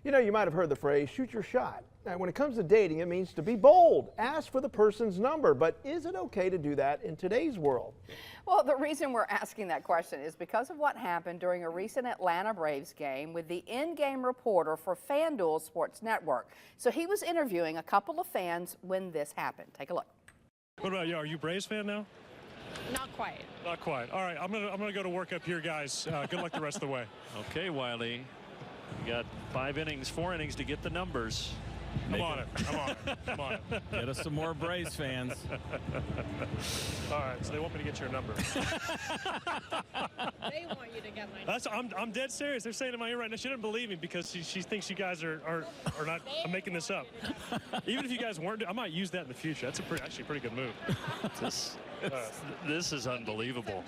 You know, you might have heard the phrase, shoot your shot. Now, when it comes to dating, it means to be bold. Ask for the person's number, but is it okay to do that in today's world? Well, the reason we're asking that question is because of what happened during a recent Atlanta Braves game with the in-game reporter for FanDuel Sports Network. So he was interviewing a couple of fans when this happened. Take a look. What about you? Are you a Braves fan now? Not quite. Not quite. All right, I'm gonna go to work up here, guys. Good luck the rest of the way. Okay, Wiley. You got 4 innings to get the numbers. I'm on it. I'm on it. Get us some more Braves fans. All right, so they want me to get your number. They want you to get my number. I'm dead serious. They're saying in my ear right now. She doesn't believe me because she thinks you guys are not. I'm making this up. Even if you guys weren't, I might use that in the future. That's actually a pretty good move. This is unbelievable.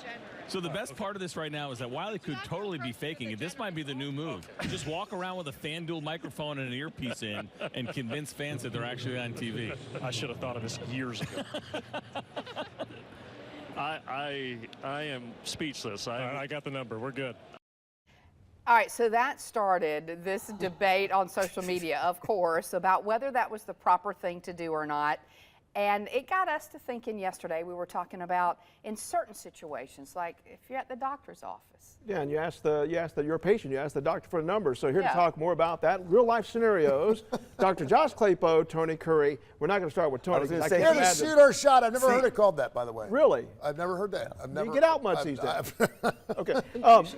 So the best part of this right now is that Wiley could totally be faking it. This might be the new move. Just walk around with a FanDuel microphone and an earpiece in and convince fans that they're actually on TV. I should have thought of this years ago. I am speechless. I got the number. We're good. All right, so that started this debate on social media, of course, about whether that was the proper thing to do or not. And it got us to thinking yesterday. We were talking about in certain situations, like if you're at the doctor's office. Yeah, and you're a patient, you ask the doctor for a number. So here to talk more about that, real life scenarios, Dr. Josh Klapow, Tony Kurre. We're not going to start with Tony. Here to shoot our shot. I've never heard it called that, by the way. Really? I've never heard that. You get out much these days. Okay.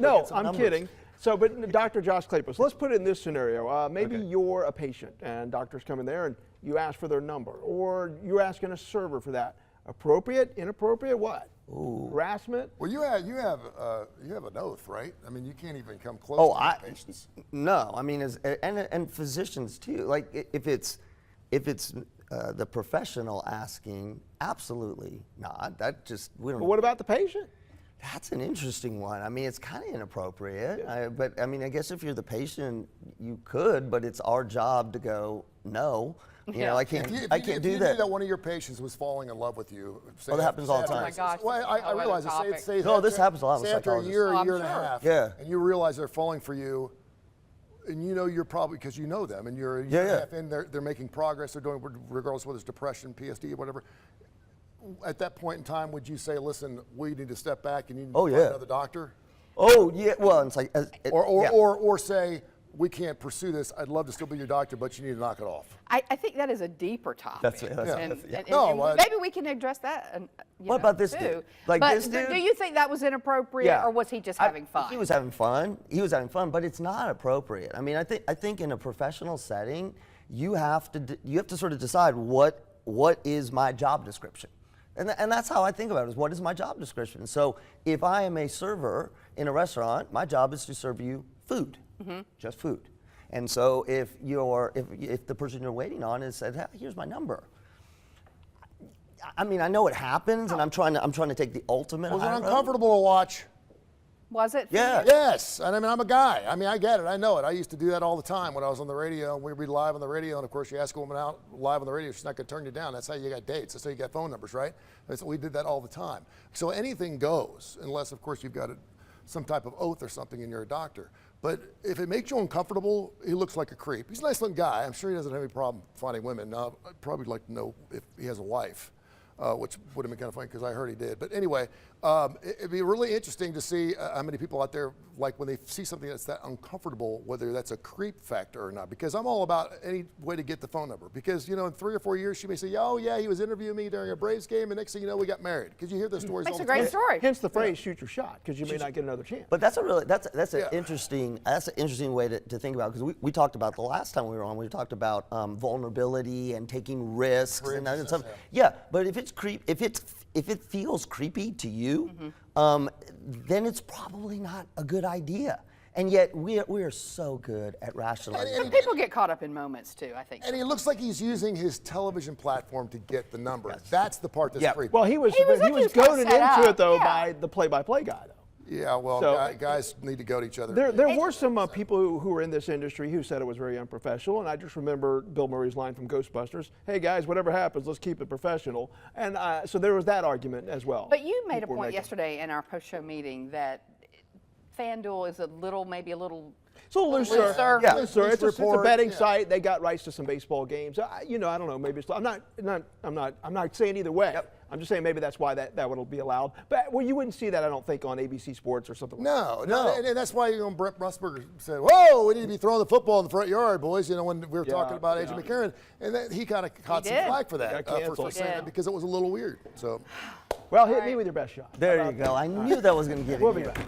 No, I'm kidding. So, but Dr. Josh Klapow, so let's put it in this scenario. Maybe you're a patient and doctors come in there and you ask for their number, or you're asking a server for that. Appropriate, inappropriate, what? Ooh. Harassment? Well, you have an oath, right? I mean, you can't even come close to patients. No, I mean, and physicians too. Like if it's the professional asking, absolutely not. That just we don't. But what about the patient? That's an interesting one. I mean, it's kind of inappropriate. Yeah. But I mean, I guess if you're the patient, you could. But it's our job to go no. You know, I can't do that. If you knew that one of your patients was falling in love with you. That happens all the time. Oh my gosh. Well, I realize it. No, this happens a lot with after a year and a half, yeah, and you realize they're falling for you, and you know you're probably, because you know them, and you're a year and a half in, they're making progress, they're doing, regardless whether it's depression, PSD, whatever. At that point in time, would you say, listen, we need to step back and you need to find another doctor? Oh, yeah, well, it's like... Or say, we can't pursue this. I'd love to still be your doctor, but you need to knock it off. I think that is a deeper topic. And maybe we can address that. What about this dude? Like but this dude? Do you think that was inappropriate, or was he just having fun? He was having fun. He was having fun, but it's not appropriate. I mean, I think in a professional setting, you have to sort of decide what is my job description. And that's how I think about it, is what is my job description? So if I am a server in a restaurant, my job is to serve you food, just food. And so if the person you're waiting on has said, hey, here's my number. I mean, I know it happens, and I'm trying to take the ultimate. Was it uncomfortable to watch? Was it? Yeah. Yes. And I mean, I'm a guy. I mean, I get it. I know it. I used to do that all the time when I was on the radio. We'd be live on the radio, and of course, you ask a woman out live on the radio, she's not going to turn you down. That's how you got dates. That's how you got phone numbers, right? We did that all the time. So anything goes, unless, of course, you've got some type of oath or something and you're a doctor. But if it makes you uncomfortable, he looks like a creep. He's a nice looking guy. I'm sure he doesn't have any problem finding women. I'd probably like to know if he has a wife. Which would have been kind of funny because I heard he did. But anyway, it'd be really interesting to see how many people out there, like when they see something that's that uncomfortable, whether that's a creep factor or not. Because I'm all about any way to get the phone number. Because, you know, in 3 or 4 years, she may say, oh, yeah, he was interviewing me during a Braves game, and next thing you know, we got married. Because you hear those stories all the time. That's a great story. Hence the phrase, shoot your shot, because you may not get another chance. But that's an interesting way to think about, because we talked about the last time we were on, we talked about vulnerability and taking risks and that stuff. Yeah, but if it feels creepy to you, then it's probably not a good idea. And yet we are so good at rationalizing. And people get caught up in moments too, I think. And he looks like he's using his television platform to get the number. Yes. That's the part that's creepy. Well, he was goaded into it though by the play-by-play guy though. Yeah, well, guys need to go to each other. There were some people who were in this industry who said it was very unprofessional, and I just remember Bill Murray's line from Ghostbusters, hey guys, whatever happens, let's keep it professional. And so there was that argument as well. But you made a point yesterday in our post-show meeting that FanDuel is maybe a little It's a little looser. Looser. Yeah. Looser. It's a report, betting yeah. site. They got rights to some baseball games. You know, I don't know. Maybe it's. I'm not saying either way. Yep. I'm just saying maybe that's why that would be allowed. But well, you wouldn't see that, I don't think, on ABC Sports or something. No, like no, and that's why Brett Musburger said, "Whoa, we need to be throwing the football in the front yard, boys." You know, when we were talking about AJ McCarron, and then he kind of caught some did. flack for that, Got canceled. for saying He that did. because it was a little weird. So, Well, hit me with your best shot. There you go. I knew that was going to get We'll in be here. back.